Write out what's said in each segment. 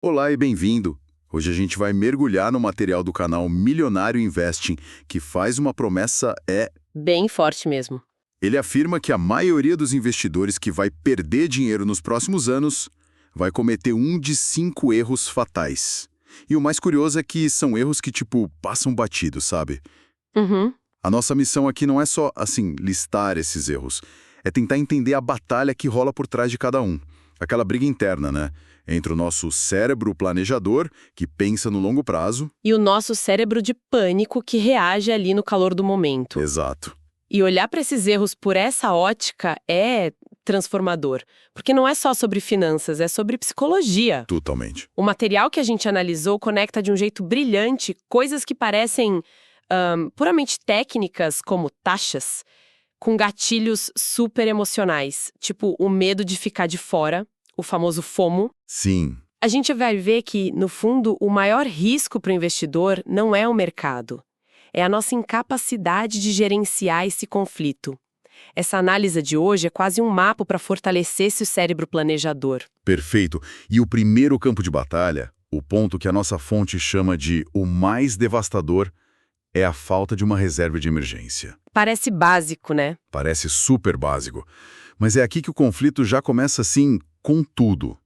Olá e bem-vindo! Hoje a gente vai mergulhar no material do canal Milionário Investing, que faz uma promessa Bem forte mesmo. Ele afirma que a maioria dos investidores que vai perder dinheiro nos próximos anos vai cometer um de 5 erros fatais. E o mais curioso é que são erros que, passam batido, sabe? Uhum. A nossa missão aqui não é só, listar esses erros. É tentar entender a batalha que rola por trás de cada um. Aquela briga interna, né? Entre o nosso cérebro planejador, que pensa no longo prazo. E o nosso cérebro de pânico que reage ali no calor do momento. Exato. E olhar para esses erros por essa ótica é transformador. Porque não é só sobre finanças, é sobre psicologia. Totalmente. O material que a gente analisou conecta de um jeito brilhante coisas que parecem puramente técnicas, como taxas, com gatilhos super emocionais, tipo o medo de ficar de fora, o famoso FOMO. Sim. A gente vai ver que, no fundo, o maior risco para o investidor não é o mercado. É a nossa incapacidade de gerenciar esse conflito. Essa análise de hoje é quase um mapa para fortalecer esse cérebro planejador. Perfeito. E o primeiro campo de batalha, o ponto que a nossa fonte chama de o mais devastador, é a falta de uma reserva de emergência. Parece básico, né? Parece super básico. Mas é aqui que o conflito já começa com tudo.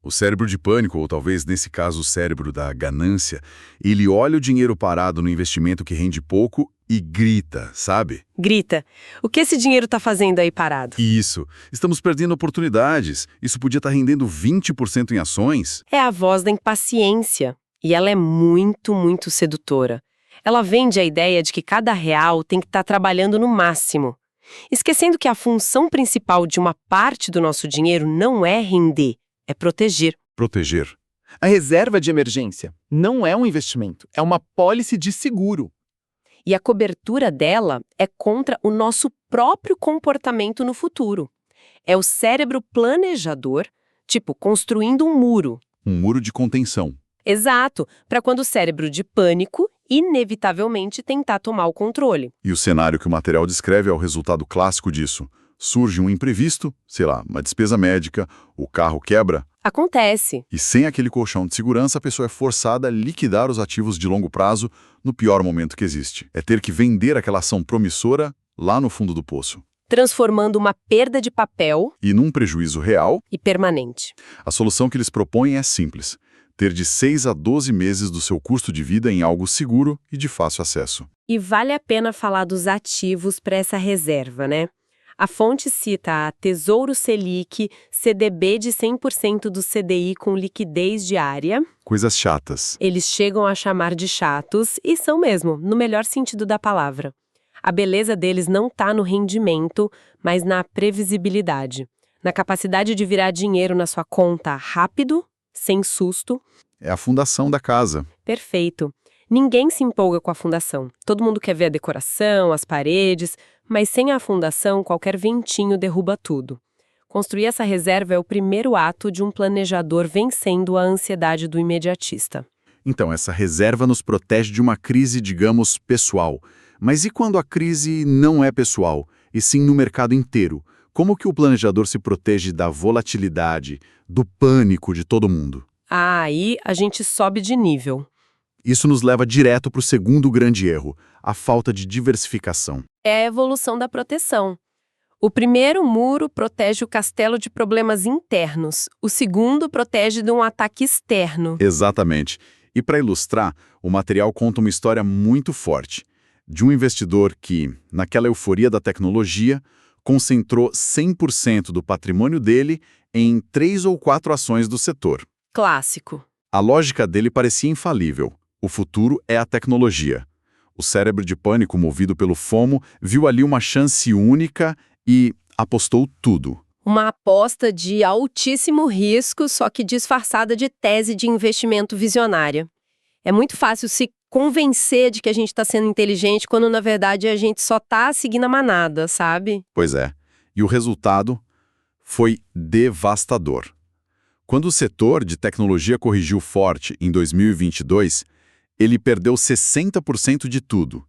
O cérebro de pânico, ou talvez nesse caso o cérebro da ganância, ele olha o dinheiro parado no investimento que rende pouco e grita, sabe? Grita. O que esse dinheiro está fazendo aí parado? Isso. Estamos perdendo oportunidades. Isso podia estar rendendo 20% em ações. É a voz da impaciência. E ela é muito, muito sedutora. Ela vende a ideia de que cada real tem que estar trabalhando no máximo, esquecendo que a função principal de uma parte do nosso dinheiro não é render, é proteger. Proteger. A reserva de emergência não é um investimento, é uma pólice de seguro. E a cobertura dela é contra o nosso próprio comportamento no futuro. É o cérebro planejador, construindo um muro. Um muro de contenção. Exato, para quando o cérebro de pânico inevitavelmente tentar tomar o controle. E o cenário que o material descreve é o resultado clássico disso. Surge um imprevisto, uma despesa médica, o carro quebra. Acontece. E sem aquele colchão de segurança, a pessoa é forçada a liquidar os ativos de longo prazo no pior momento que existe. É ter que vender aquela ação promissora lá no fundo do poço. Transformando uma perda de papel E num prejuízo real e permanente. A solução que eles propõem é simples. Ter de 6 a 12 meses do seu custo de vida em algo seguro e de fácil acesso. E vale a pena falar dos ativos para essa reserva, né? A fonte cita a Tesouro Selic, CDB de 100% do CDI com liquidez diária. Coisas chatas. Eles chegam a chamar de chatos, e são mesmo, no melhor sentido da palavra. A beleza deles não está no rendimento, mas na previsibilidade. Na capacidade de virar dinheiro na sua conta rápido, sem susto. É a fundação da casa. Perfeito. Ninguém se empolga com a fundação. Todo mundo quer ver a decoração, as paredes, mas sem a fundação, qualquer ventinho derruba tudo. Construir essa reserva é o primeiro ato de um planejador vencendo a ansiedade do imediatista. Então, essa reserva nos protege de uma crise, digamos, pessoal. Mas e quando a crise não é pessoal, e sim no mercado inteiro? Como que o planejador se protege da volatilidade, do pânico de todo mundo? Aí a gente sobe de nível. Isso nos leva direto para o segundo grande erro, a falta de diversificação. É a evolução da proteção. O primeiro muro protege o castelo de problemas internos. O segundo protege de um ataque externo. Exatamente. E para ilustrar, o material conta uma história muito forte de um investidor que, naquela euforia da tecnologia, concentrou 100% do patrimônio dele em 3 ou 4 ações do setor. Clássico. A lógica dele parecia infalível. O futuro é a tecnologia. O cérebro de pânico, movido pelo FOMO, viu ali uma chance única e apostou tudo. Uma aposta de altíssimo risco, só que disfarçada de tese de investimento visionária. É muito fácil se convencer de que a gente está sendo inteligente quando, na verdade, a gente só está seguindo a manada, sabe? Pois é. E o resultado foi devastador. Quando o setor de tecnologia corrigiu forte em 2022, ele perdeu 60% de tudo.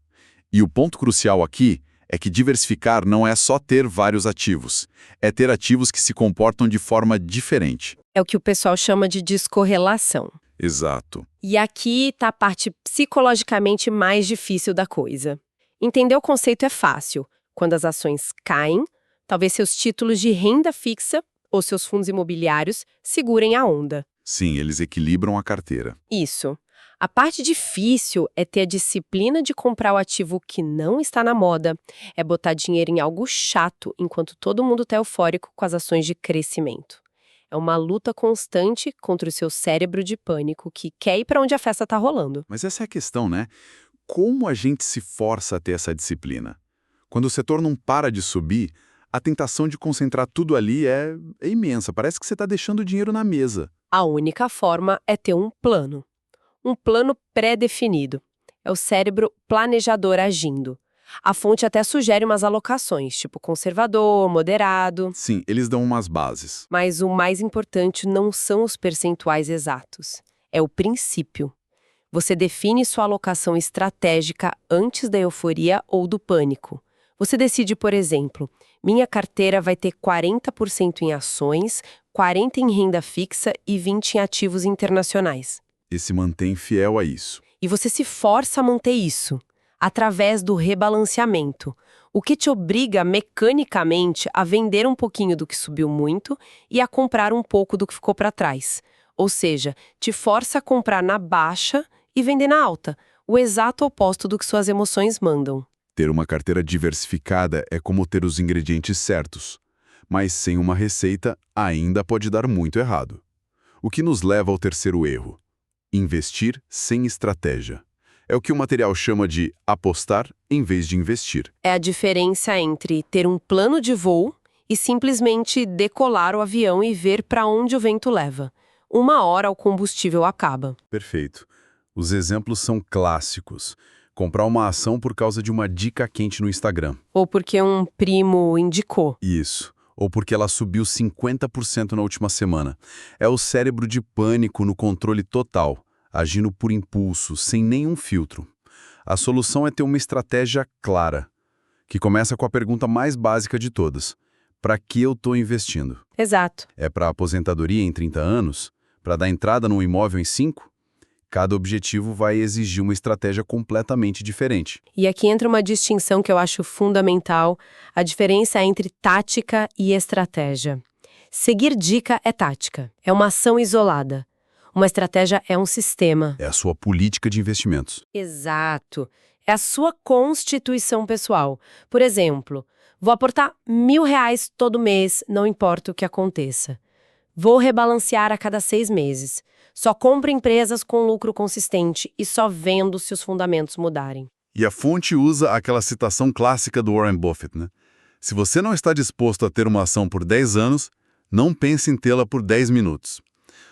E o ponto crucial aqui é que diversificar não é só ter vários ativos, é ter ativos que se comportam de forma diferente. É o que o pessoal chama de descorrelação. Exato. E aqui está a parte psicologicamente mais difícil da coisa. Entender o conceito é fácil. Quando as ações caem, talvez seus títulos de renda fixa ou seus fundos imobiliários segurem a onda. Sim, eles equilibram a carteira. Isso. A parte difícil é ter a disciplina de comprar o ativo que não está na moda. É botar dinheiro em algo chato enquanto todo mundo está eufórico com as ações de crescimento. É uma luta constante contra o seu cérebro de pânico que quer ir para onde a festa está rolando. Mas essa é a questão, né? Como a gente se força a ter essa disciplina? Quando o setor não para de subir, a tentação de concentrar tudo ali é imensa. Parece que você está deixando o dinheiro na mesa. A única forma é ter um plano. Um plano pré-definido. É o cérebro planejador agindo. A fonte até sugere umas alocações, tipo conservador, moderado. Sim, eles dão umas bases. Mas o mais importante não são os percentuais exatos. É o princípio. Você define sua alocação estratégica antes da euforia ou do pânico. Você decide, por exemplo, minha carteira vai ter 40% em ações, 40% em renda fixa e 20% em ativos internacionais. E se mantém fiel a isso. E você se força a manter isso, através do rebalanceamento, o que te obriga mecanicamente a vender um pouquinho do que subiu muito e a comprar um pouco do que ficou para trás. Ou seja, te força a comprar na baixa e vender na alta, o exato oposto do que suas emoções mandam. Ter uma carteira diversificada é como ter os ingredientes certos. Mas sem uma receita, ainda pode dar muito errado. O que nos leva ao terceiro erro: investir sem estratégia. É o que o material chama de apostar em vez de investir. É a diferença entre ter um plano de voo e simplesmente decolar o avião e ver para onde o vento leva. Uma hora o combustível acaba. Perfeito. Os exemplos são clássicos. Comprar uma ação por causa de uma dica quente no Instagram. Ou porque um primo indicou. Isso. Ou porque ela subiu 50% na última semana. É o cérebro de pânico no controle total, agindo por impulso, sem nenhum filtro. A solução é ter uma estratégia clara, que começa com a pergunta mais básica de todas: para que eu estou investindo? Exato. É para aposentadoria em 30 anos? Para dar entrada num imóvel em 5? Cada objetivo vai exigir uma estratégia completamente diferente. E aqui entra uma distinção que eu acho fundamental, a diferença entre tática e estratégia. Seguir dica é tática, é uma ação isolada. Uma estratégia é um sistema. É a sua política de investimentos. Exato. É a sua constituição pessoal. Por exemplo, vou aportar R$ 1.000 todo mês, não importa o que aconteça. Vou rebalancear a cada 6 meses. Só compro empresas com lucro consistente e só vendo se os fundamentos mudarem. E a fonte usa aquela citação clássica do Warren Buffett, né? Se você não está disposto a ter uma ação por 10 anos, não pense em tê-la por 10 minutos.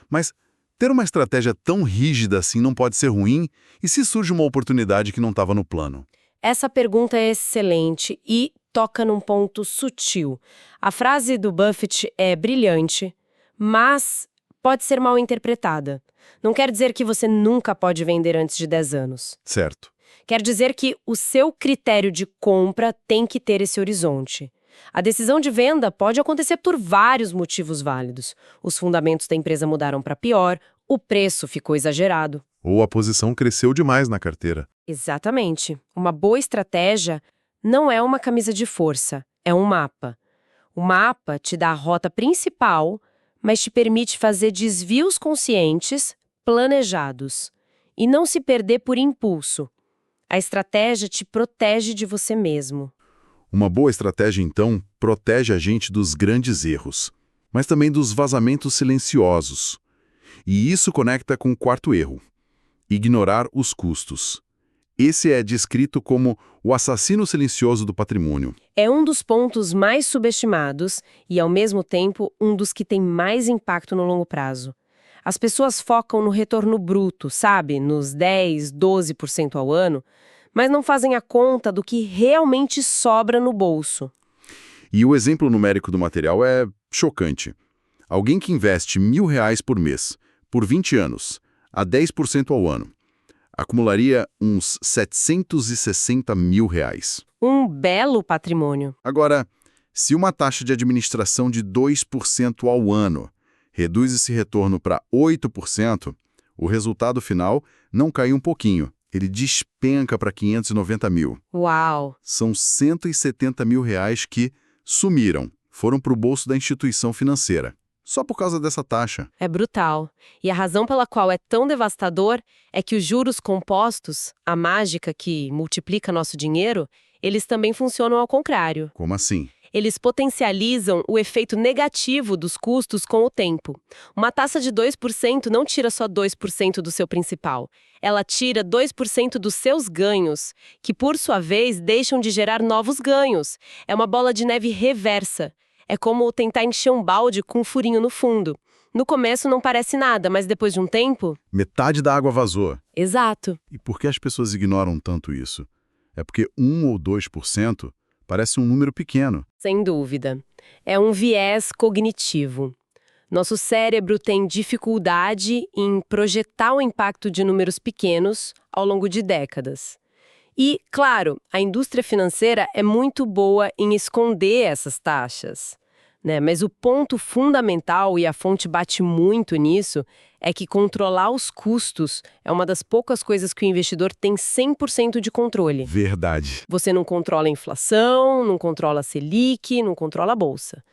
Mas ter uma estratégia tão rígida assim não pode ser ruim, e se surge uma oportunidade que não estava no plano? Essa pergunta é excelente e toca num ponto sutil. A frase do Buffett é brilhante, mas pode ser mal interpretada. Não quer dizer que você nunca pode vender antes de 10 anos. Certo. Quer dizer que o seu critério de compra tem que ter esse horizonte. A decisão de venda pode acontecer por vários motivos válidos. Os fundamentos da empresa mudaram para pior, o preço ficou exagerado. Ou a posição cresceu demais na carteira. Exatamente. Uma boa estratégia não é uma camisa de força, é um mapa. O mapa te dá a rota principal, mas te permite fazer desvios conscientes, planejados, e não se perder por impulso. A estratégia te protege de você mesmo. Uma boa estratégia, então, protege a gente dos grandes erros, mas também dos vazamentos silenciosos. E isso conecta com o quarto erro: ignorar os custos. Esse é descrito como o assassino silencioso do patrimônio. É um dos pontos mais subestimados e, ao mesmo tempo, um dos que tem mais impacto no longo prazo. As pessoas focam no retorno bruto, sabe? Nos 10, 12% ao ano, mas não fazem a conta do que realmente sobra no bolso. E o exemplo numérico do material é chocante. Alguém que investe R$ 1.000 por mês, por 20 anos, a 10% ao ano, acumularia uns R$ 760 mil. Um belo patrimônio. Agora, se uma taxa de administração de 2% ao ano reduz esse retorno para 8%, o resultado final não cai um pouquinho. Ele despenca para 590 mil. Uau! São 170 mil reais que sumiram, foram para o bolso da instituição financeira, só por causa dessa taxa. É brutal. E a razão pela qual é tão devastador é que os juros compostos, a mágica que multiplica nosso dinheiro, eles também funcionam ao contrário. Como assim? Eles potencializam o efeito negativo dos custos com o tempo. Uma taxa de 2% não tira só 2% do seu principal. Ela tira 2% dos seus ganhos, que por sua vez deixam de gerar novos ganhos. É uma bola de neve reversa. É como tentar encher um balde com um furinho no fundo. No começo não parece nada, mas depois de um tempo... Metade da água vazou. Exato. E por que as pessoas ignoram tanto isso? É porque 1 ou 2% parece um número pequeno. Sem dúvida. É um viés cognitivo. Nosso cérebro tem dificuldade em projetar o impacto de números pequenos ao longo de décadas. E, claro, a indústria financeira é muito boa em esconder essas taxas, né? Mas o ponto fundamental, e a fonte bate muito nisso, é que controlar os custos é uma das poucas coisas que o investidor tem 100% de controle. Verdade. Você não controla a inflação, não controla a Selic, não controla a bolsa.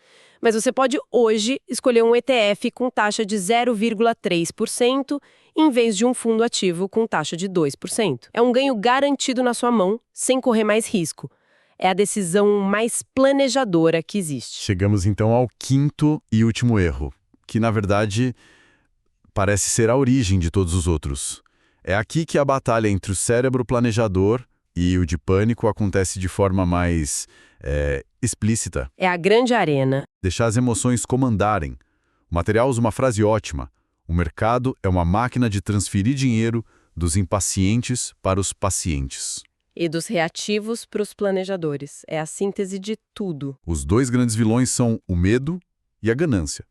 Mas você pode hoje escolher um ETF com taxa de 0,3% em vez de um fundo ativo com taxa de 2%. É um ganho garantido na sua mão, sem correr mais risco. É a decisão mais planejadora que existe. Chegamos então ao quinto e último erro, que na verdade parece ser a origem de todos os outros. É aqui que a batalha entre o cérebro planejador e o de pânico acontece de forma mais explícita. É a grande arena. Deixar as emoções comandarem. O material usa uma frase ótima. O mercado é uma máquina de transferir dinheiro dos impacientes para os pacientes. E dos reativos para os planejadores. É a síntese de tudo. Os dois grandes vilões são o medo e a ganância.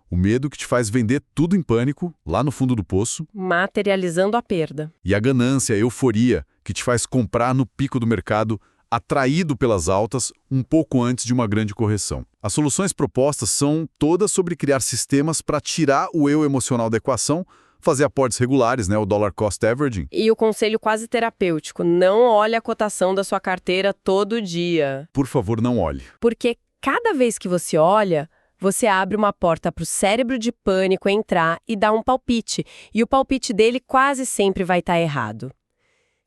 O medo que te faz vender tudo em pânico, lá no fundo do poço. Materializando a perda. E a ganância, a euforia, que te faz comprar no pico do mercado, atraído pelas altas, um pouco antes de uma grande correção. As soluções propostas são todas sobre criar sistemas para tirar o eu emocional da equação, fazer aportes regulares, o dollar cost averaging. E o conselho quase terapêutico, não olhe a cotação da sua carteira todo dia. Por favor, não olhe. Porque cada vez que você olha, você abre uma porta para o cérebro de pânico entrar e dar um palpite. E o palpite dele quase sempre vai estar errado.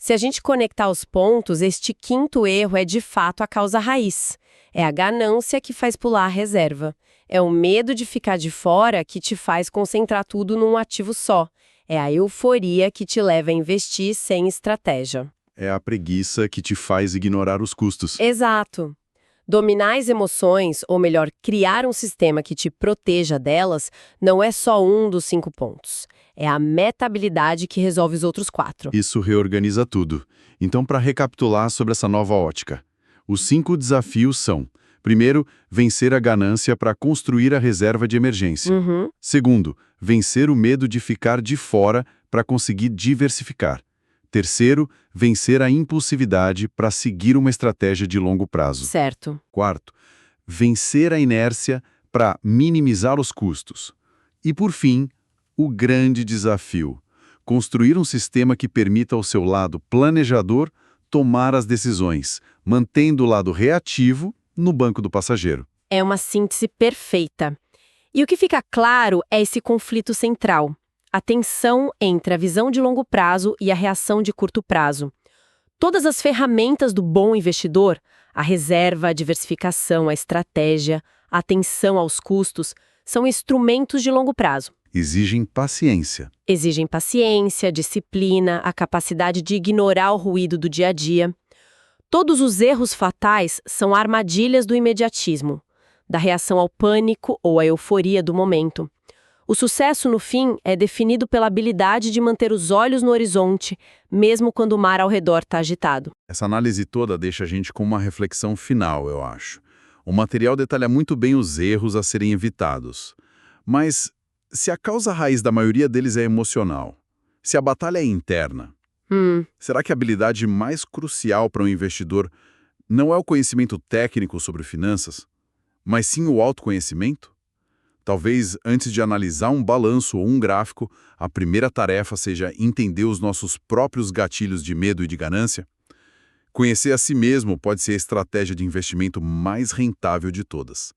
Se a gente conectar os pontos, este quinto erro é de fato a causa raiz. É a ganância que faz pular a reserva. É o medo de ficar de fora que te faz concentrar tudo num ativo só. É a euforia que te leva a investir sem estratégia. É a preguiça que te faz ignorar os custos. Exato. Dominar as emoções, ou melhor, criar um sistema que te proteja delas, não é só um dos 5 pontos. É a metabilidade que resolve os outros 4. Isso reorganiza tudo. Então, para recapitular sobre essa nova ótica, os 5 desafios são: primeiro, vencer a ganância para construir a reserva de emergência. Segundo, vencer o medo de ficar de fora para conseguir diversificar. Terceiro, vencer a impulsividade para seguir uma estratégia de longo prazo. Certo. Quarto, vencer a inércia para minimizar os custos. E, por fim, o grande desafio: construir um sistema que permita ao seu lado planejador tomar as decisões, mantendo o lado reativo no banco do passageiro. É uma síntese perfeita. E o que fica claro é esse conflito central. A tensão entre a visão de longo prazo e a reação de curto prazo. Todas as ferramentas do bom investidor, a reserva, a diversificação, a estratégia, a atenção aos custos, são instrumentos de longo prazo. Exigem paciência. Exigem paciência, disciplina, a capacidade de ignorar o ruído do dia a dia. Todos os erros fatais são armadilhas do imediatismo, da reação ao pânico ou à euforia do momento. O sucesso, no fim, é definido pela habilidade de manter os olhos no horizonte, mesmo quando o mar ao redor está agitado. Essa análise toda deixa a gente com uma reflexão final, eu acho. O material detalha muito bem os erros a serem evitados. Mas se a causa raiz da maioria deles é emocional, se a batalha é interna, será que a habilidade mais crucial para um investidor não é o conhecimento técnico sobre finanças, mas sim o autoconhecimento? Talvez, antes de analisar um balanço ou um gráfico, a primeira tarefa seja entender os nossos próprios gatilhos de medo e de ganância. Conhecer a si mesmo pode ser a estratégia de investimento mais rentável de todas.